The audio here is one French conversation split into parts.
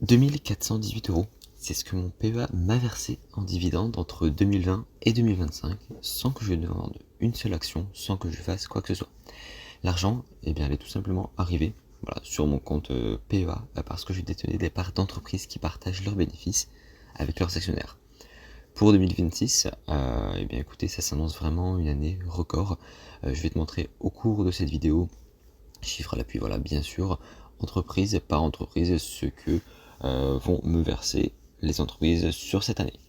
2418 €, c'est ce que mon PEA m'a versé en dividende entre 2020 et 2025, sans que je ne vende une seule action, sans que je fasse quoi que ce soit. L'argent, elle est tout simplement arrivé sur mon compte PEA parce que je détenais des parts d'entreprises qui partagent leurs bénéfices avec leurs actionnaires. Pour 2026, écoutez, ça s'annonce vraiment une année record. Je vais te montrer au cours de cette vidéo, chiffre à l'appui, bien sûr, entreprise par entreprise, ce que vont me verser les entreprises sur cette année.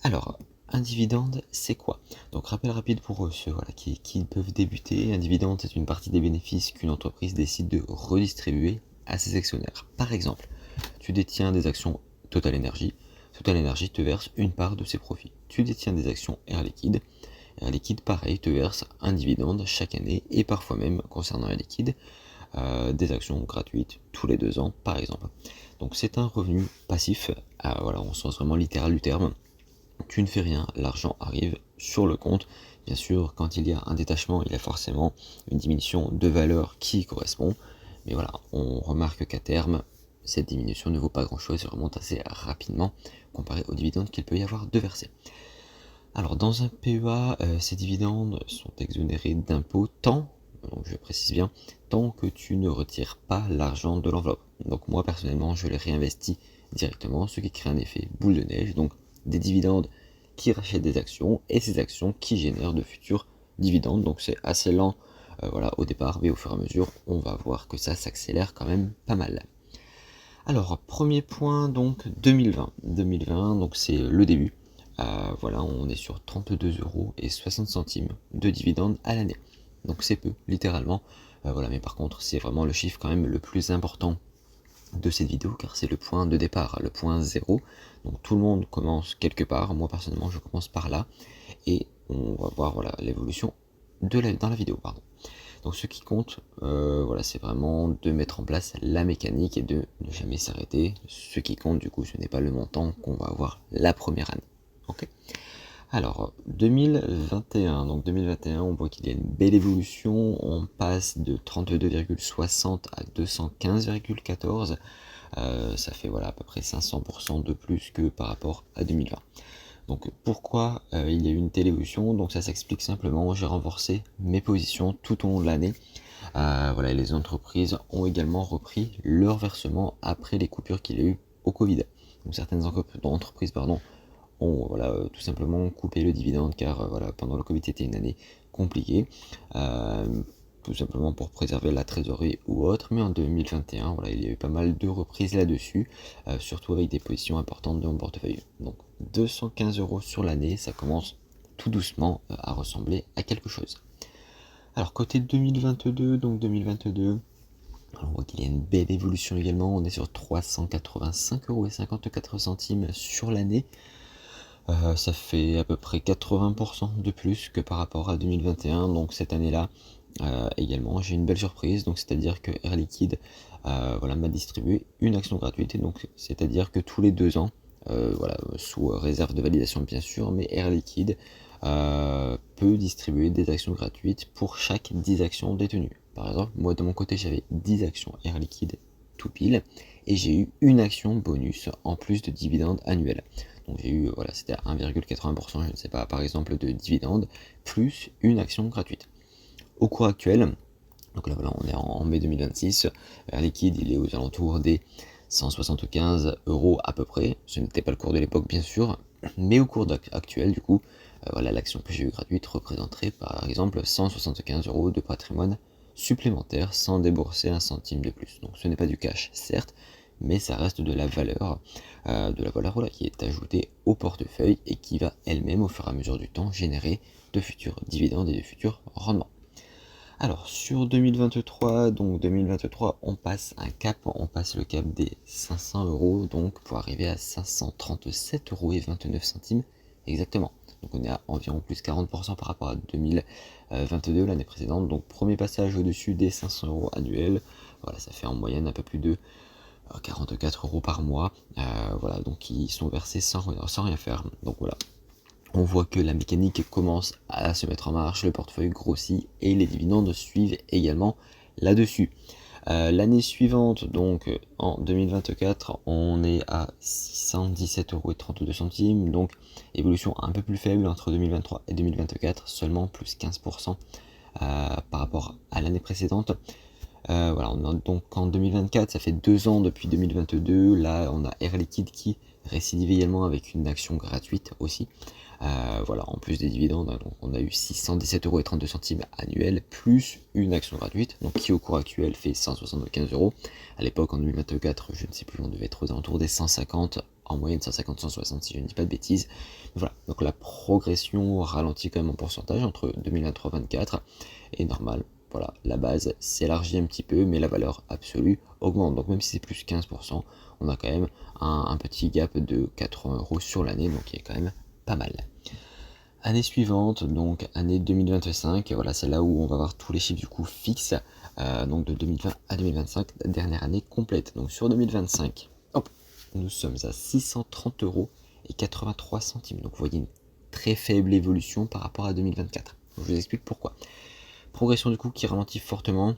Alors, un dividende, c'est quoi? Donc, rappel rapide pour ceux qui peuvent débuter. Un dividende, c'est une partie des bénéfices qu'une entreprise décide de redistribuer à ses actionnaires. Par exemple, tu détiens des actions Total Energy. Total Energy te verse une part de ses profits. Tu détiens des actions Air Liquide. Air Liquide, pareil, te verse un dividende chaque année et parfois même, concernant Air Liquide, des actions gratuites tous les 2 ans, par exemple. Donc c'est un revenu passif, on sens vraiment littéral du terme. Tu ne fais rien, l'argent arrive sur le compte. Bien sûr, quand il y a un détachement, il y a forcément une diminution de valeur qui y correspond. Mais voilà, on remarque qu'à terme, cette diminution ne vaut pas grand-chose et remonte assez rapidement comparé aux dividendes qu'il peut y avoir de versés. Alors dans un PEA, ces dividendes sont exonérés d'impôts donc je précise bien, tant que tu ne retires pas l'argent de l'enveloppe. Donc moi personnellement, je les réinvestis directement, ce qui crée un effet boule de neige, donc des dividendes qui rachètent des actions et ces actions qui génèrent de futurs dividendes. Donc c'est assez lent au départ, mais au fur et à mesure, on va voir que ça s'accélère quand même pas mal. Alors, premier point, donc 2020. 2020, donc c'est le début. On est sur 32,60 € de dividendes à l'année. Donc c'est peu, littéralement. Mais par contre, c'est vraiment le chiffre quand même le plus important de cette vidéo, car c'est le point de départ, le point 0. Donc tout le monde commence quelque part. Moi, personnellement, je commence par là. Et on va voir l'évolution dans la vidéo. Donc ce qui compte, c'est vraiment de mettre en place la mécanique et de ne jamais s'arrêter. Ce qui compte, du coup, ce n'est pas le montant qu'on va avoir la première année. Ok. Alors, 2021. Donc 2021, on voit qu'il y a une belle évolution. On passe de 32,60 à 215,14. Ça fait à peu près 500% de plus que par rapport à 2020. Donc pourquoi il y a eu une telle évolution? Donc ça s'explique simplement, j'ai renforcé mes positions tout au long de l'année. Les entreprises ont également repris leur versement après les coupures qu'il y a eu au Covid. Donc certaines entreprises ont tout simplement coupé le dividende car pendant le Covid c'était une année compliquée. Tout simplement pour préserver la trésorerie ou autre, mais en 2021, il y a eu pas mal de reprises là-dessus, surtout avec des positions importantes de mon portefeuille. Donc 215 € sur l'année, ça commence tout doucement à ressembler à quelque chose. Alors côté 2022, on voit qu'il y a une belle évolution également, on est sur 385,54 € sur l'année. Ça fait à peu près 80% de plus que par rapport à 2021, donc cette année-là, également j'ai une belle surprise, donc c'est-à-dire que Air Liquide m'a distribué une action gratuite, et donc c'est-à-dire que tous les 2 ans, sous réserve de validation bien sûr, mais Air Liquide peut distribuer des actions gratuites pour chaque 10 actions détenues. Par exemple, moi de mon côté j'avais 10 actions Air Liquide tout pile, et j'ai eu une action bonus en plus de dividendes annuels. Donc j'ai eu, c'était à 1,80%, je ne sais pas, par exemple, de dividendes, plus une action gratuite. Au cours actuel, donc là on est en mai 2026, Air Liquide il est aux alentours des 175 € à peu près. Ce n'était pas le cours de l'époque bien sûr, mais au cours actuel du coup, l'action que j'ai eu gratuite représenterait par exemple 175 € de patrimoine supplémentaire sans débourser un centime de plus. Donc ce n'est pas du cash certes, mais ça reste de la valeur, qui est ajoutée au portefeuille et qui va elle-même au fur et à mesure du temps générer de futurs dividendes et de futurs rendements. Alors sur 2023, on passe le cap des 500 €, donc pour arriver à 537,29 € exactement. Donc on est à environ plus 40% par rapport à 2022, l'année précédente. Donc premier passage au-dessus des 500 € annuels. Ça fait en moyenne un peu plus de 44 € par mois. Donc qui sont versés sans rien faire. Donc on voit que la mécanique commence à se mettre en marche, le portefeuille grossit et les dividendes suivent également là-dessus. L'année suivante, donc en 2024, on est à 617,32 €, donc évolution un peu plus faible entre 2023 et 2024, seulement plus 15% par rapport à l'année précédente. Voilà, on a donc en 2024, ça fait 2 ans depuis 2022, là on a Air Liquide qui récidive également avec une action gratuite aussi. Voilà, en plus des dividendes, donc on a eu 617,32 € annuels, plus une action gratuite, donc qui au cours actuel fait 175 €. À l'époque, en 2024, je ne sais plus, on devait être aux alentours des 150, en moyenne 150-160 si je ne dis pas de bêtises. Voilà, donc la progression ralentit quand même en pourcentage entre 2023-24, et normal. Voilà, la base s'élargit un petit peu, mais la valeur absolue augmente. Donc même si c'est plus 15%, on a quand même un petit gap de 80 € sur l'année, donc qui est quand même pas mal. Année suivante, donc année 2025, voilà, c'est là où on va voir tous les chiffres du coup fixes, donc de 2020 à 2025, la dernière année complète. Donc sur 2025, hop, nous sommes à 630,83 €. Donc vous voyez une très faible évolution par rapport à 2024. Donc, je vous explique pourquoi. Progression du coup qui ralentit fortement.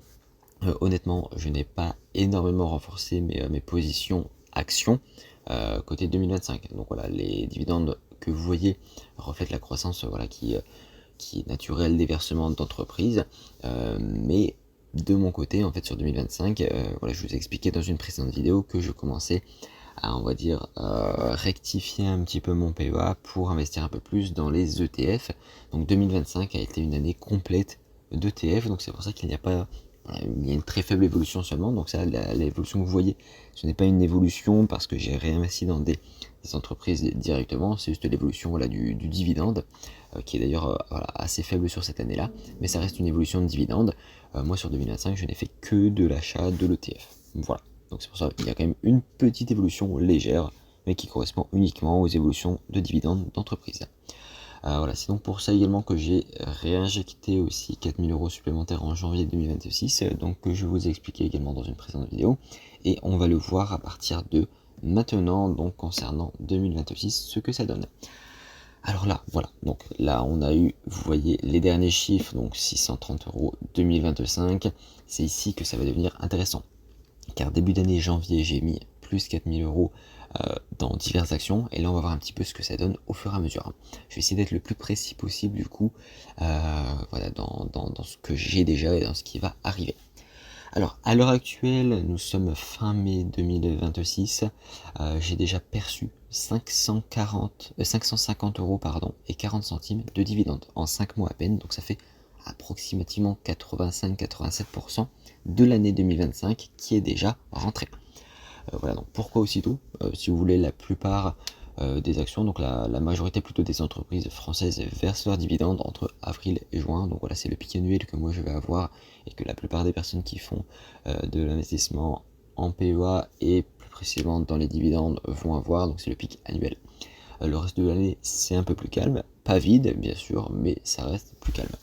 Honnêtement, je n'ai pas énormément renforcé mes positions actions côté 2025. Donc voilà, les dividendes que vous voyez reflètent la croissance voilà, qui est naturelle des versements d'entreprise. Mais de mon côté, en fait, sur 2025, voilà, je vous ai expliqué dans une précédente vidéo que je commençais à, on va dire, rectifier un petit peu mon PEA pour investir un peu plus dans les ETF. Donc 2025 a été une année complète d'ETF, donc c'est pour ça qu'il n'y a pas, voilà, il y a une très faible évolution seulement. Donc ça, l'évolution que vous voyez, ce n'est pas une évolution parce que j'ai réinvesti dans des entreprises directement, c'est juste l'évolution voilà, du dividende, qui est d'ailleurs voilà, assez faible sur cette année-là, mais ça reste une évolution de dividende. Moi sur 2025, je n'ai fait que de l'achat de l'ETF. Voilà. Donc c'est pour ça qu'il y a quand même une petite évolution légère, mais qui correspond uniquement aux évolutions de dividendes d'entreprise. Voilà, c'est donc pour ça également que j'ai réinjecté aussi 4000 € supplémentaires en janvier 2026, donc que je vous ai expliqué également dans une précédente vidéo, et on va le voir à partir de maintenant, donc concernant 2026, ce que ça donne. Alors là, voilà, donc là on a eu, vous voyez les derniers chiffres, donc 630 € 2025, c'est ici que ça va devenir intéressant. Car début d'année janvier, j'ai mis plus 4000 € dans diverses actions, et là on va voir un petit peu ce que ça donne au fur et à mesure. Je vais essayer d'être le plus précis possible du coup, voilà, dans ce que j'ai déjà et dans ce qui va arriver. Alors, à l'heure actuelle, nous sommes fin mai 2026, j'ai déjà perçu 550 € pardon, et 40 centimes de dividendes en 5 mois à peine, donc ça fait approximativement 85-87% de l'année 2025 qui est déjà rentrée. Voilà, donc pourquoi aussitôt si vous voulez, la plupart des actions, donc la majorité plutôt des entreprises françaises versent leurs dividendes entre avril et juin. Donc voilà, c'est le pic annuel que moi je vais avoir et que la plupart des personnes qui font de l'investissement en PEA et plus précisément dans les dividendes vont avoir. Donc c'est le pic annuel. Le reste de l'année, c'est un peu plus calme, pas vide bien sûr, mais ça reste plus calme.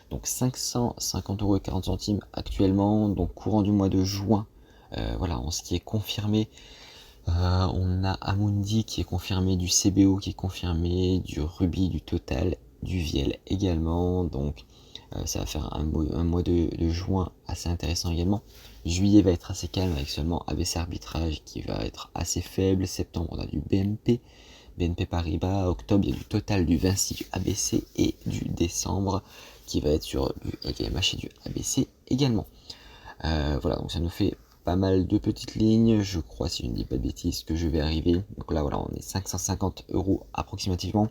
Donc 550,40 € actuellement, donc courant du mois de juin. Voilà, en ce qui est confirmé, on a Amundi qui est confirmé, du CBO qui est confirmé, du Ruby, du Total, du Viel également. Donc ça va faire un mois de juin assez intéressant également. Juillet va être assez calme avec seulement ABC Arbitrage qui va être assez faible. Septembre, on a du BNP Paribas. Octobre, il y a du Total, du Vinci, du ABC et du décembre qui va être sur du LVMH et du ABC également. Voilà, donc ça nous fait pas mal de petites lignes, je crois, si je ne dis pas de bêtises, que je vais arriver. Donc là, voilà, on est 550 € approximativement.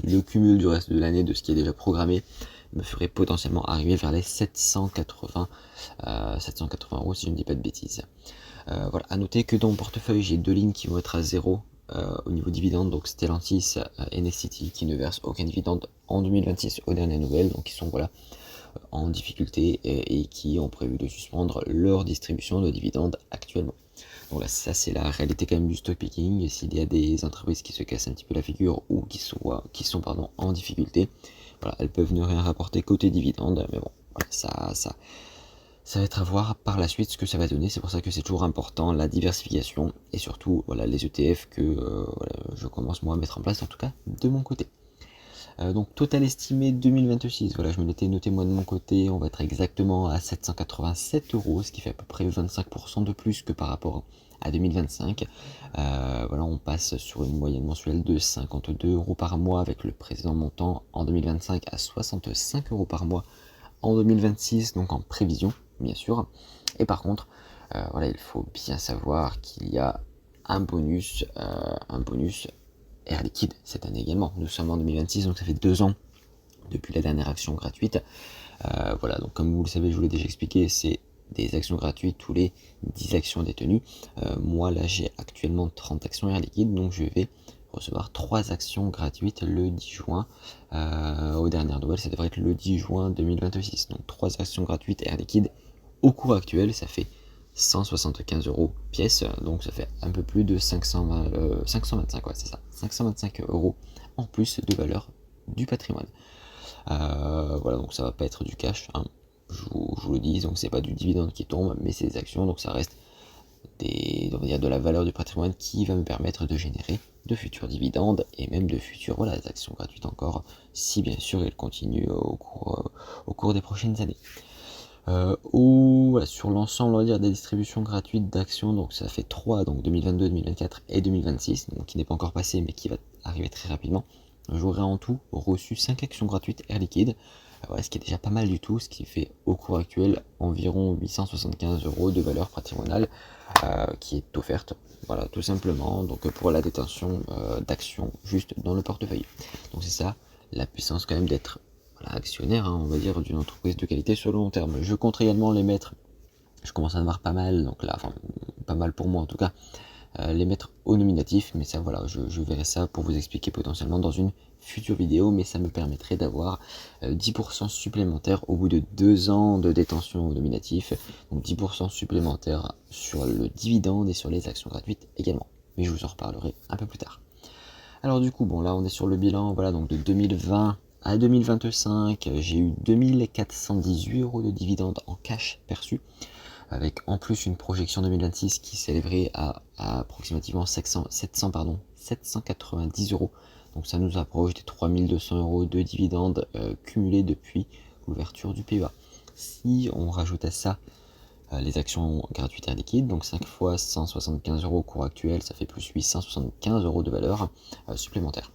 Le cumul du reste de l'année de ce qui est déjà programmé me ferait potentiellement arriver vers les 780 € si je ne dis pas de bêtises. Voilà, à noter que dans mon portefeuille, j'ai deux lignes qui vont être à zéro au niveau dividende, donc Stellantis et Nexity qui ne versent aucun dividende en 2026 aux dernières nouvelles, donc ils sont voilà en difficulté et qui ont prévu de suspendre leur distribution de dividendes actuellement. Donc là, ça c'est la réalité quand même du stock picking. S'il y a des entreprises qui se cassent un petit peu la figure ou qui sont en difficulté, voilà, elles peuvent ne rien rapporter côté dividende, mais bon, voilà, ça va être à voir par la suite ce que ça va donner. C'est pour ça que c'est toujours important la diversification et surtout voilà, les ETF que voilà, je commence moi à mettre en place, en tout cas de mon côté. Donc total estimé 2026, voilà, je me l'étais noté moi de mon côté, on va être exactement à 787 euros, ce qui fait à peu près 25% de plus que par rapport à 2025. Voilà, on passe sur une moyenne mensuelle de 52 euros par mois avec le précédent montant en 2025 à 65 euros par mois en 2026, donc en prévision, bien sûr. Et par contre, voilà, il faut bien savoir qu'il y a un bonus Air Liquide cette année également. Nous sommes en 2026, donc ça fait 2 ans depuis la dernière action gratuite. Voilà, donc comme vous le savez, je vous l'ai déjà expliqué, c'est des actions gratuites tous les 10 actions détenues. Moi là j'ai actuellement 30 actions Air Liquide, donc je vais recevoir 3 actions gratuites le 10 juin. Aux dernières nouvelles, ça devrait être le 10 juin 2026. Donc 3 actions gratuites Air Liquide au cours actuel, ça fait 175 euros pièce, donc ça fait un peu plus de 525, ouais, c'est ça, 525 euros en plus de valeur du patrimoine. Voilà, donc ça va pas être du cash, hein, je vous le dis, donc c'est pas du dividende qui tombe, mais c'est des actions, donc ça reste on va dire de la valeur du patrimoine qui va me permettre de générer de futurs dividendes et même de futures, voilà, actions gratuites encore, si bien sûr elles continuent au cours des prochaines années. Voilà, sur l'ensemble, on va dire, des distributions gratuites d'actions, donc ça fait 3, donc 2022, 2024 et 2026, donc qui n'est pas encore passé mais qui va arriver très rapidement. J'aurai en tout reçu 5 actions gratuites Air Liquide, voilà, ce qui est déjà pas mal du tout, ce qui fait au cours actuel environ 875 euros de valeur patrimoniale qui est offerte, voilà, tout simplement, donc pour la détention d'actions juste dans le portefeuille. Donc c'est ça la puissance quand même d'être, voilà, actionnaire, hein, on va dire, d'une entreprise de qualité sur le long terme. Je compte également les mettre, je commence à en avoir pas mal, donc là, enfin pas mal pour moi en tout cas, les mettre au nominatif, mais ça voilà, je verrai ça pour vous expliquer potentiellement dans une future vidéo, mais ça me permettrait d'avoir 10% supplémentaire au bout de 2 ans de détention au nominatif, donc 10% supplémentaire sur le dividende et sur les actions gratuites également, mais je vous en reparlerai un peu plus tard. Alors du coup, bon là on est sur le bilan, voilà, donc de 2020 à 2025, j'ai eu 2418 euros de dividendes en cash perçus, avec en plus une projection 2026 qui s'élèverait à approximativement 790 euros. Donc ça nous approche des 3200 euros de dividendes cumulés depuis l'ouverture du PEA. Si on rajoute à ça les actions gratuites et liquides, donc 5 fois 175 euros au cours actuel, ça fait plus 875 euros de valeur supplémentaire.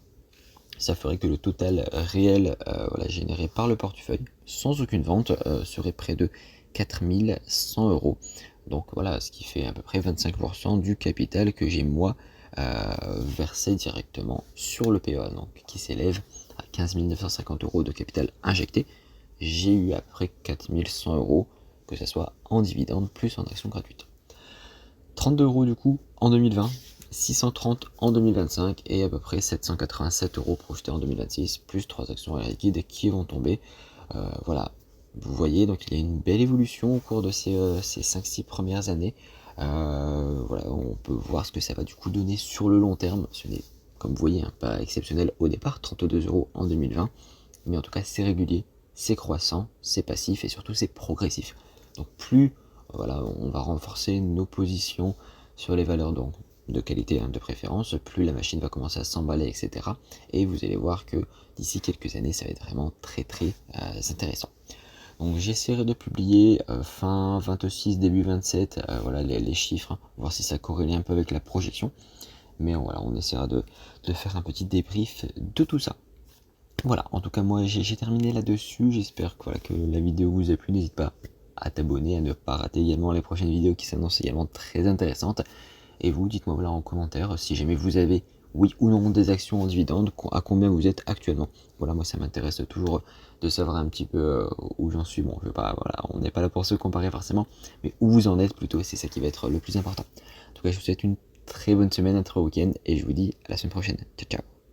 Ça ferait que le total réel voilà, généré par le portefeuille, sans aucune vente, serait près de 4100 euros. Donc voilà, ce qui fait à peu près 25% du capital que j'ai moi versé directement sur le PEA, donc qui s'élève à 15 950 euros de capital injecté. J'ai eu à peu près 4100 euros, que ce soit en dividende plus en action gratuite. 32 euros du coup en 2020, 630 en 2025 et à peu près 787 euros projetés en 2026, plus 3 actions Air Liquide qui vont tomber. Voilà, vous voyez, donc il y a une belle évolution au cours de ces 5-6 premières années. Voilà, on peut voir ce que ça va du coup donner sur le long terme. Ce n'est, comme vous voyez, pas exceptionnel au départ, 32 euros en 2020, mais en tout cas c'est régulier, c'est croissant, c'est passif et surtout c'est progressif. Donc plus voilà, on va renforcer nos positions sur les valeurs de qualité, hein, de préférence, plus la machine va commencer à s'emballer, etc. Et vous allez voir que d'ici quelques années, ça va être vraiment très très intéressant. Donc j'essaierai de publier fin 26, début 27, voilà les chiffres, hein, voir si ça corrèle un peu avec la projection. Mais voilà, on essaiera de faire un petit débrief de tout ça. Voilà, en tout cas moi j'ai terminé là-dessus, j'espère que, voilà, que la vidéo vous a plu, n'hésite pas à t'abonner, à ne pas rater également les prochaines vidéos qui s'annoncent également très intéressantes. Et vous, dites-moi voilà en commentaire si jamais vous avez, oui ou non, des actions en dividende, à combien vous êtes actuellement. Voilà, moi ça m'intéresse toujours de savoir un petit peu où j'en suis. Bon, je veux pas, voilà, on n'est pas là pour se comparer forcément, mais où vous en êtes plutôt, c'est ça qui va être le plus important. En tout cas, je vous souhaite une très bonne semaine, un très bon week-end, et je vous dis à la semaine prochaine. Ciao, ciao.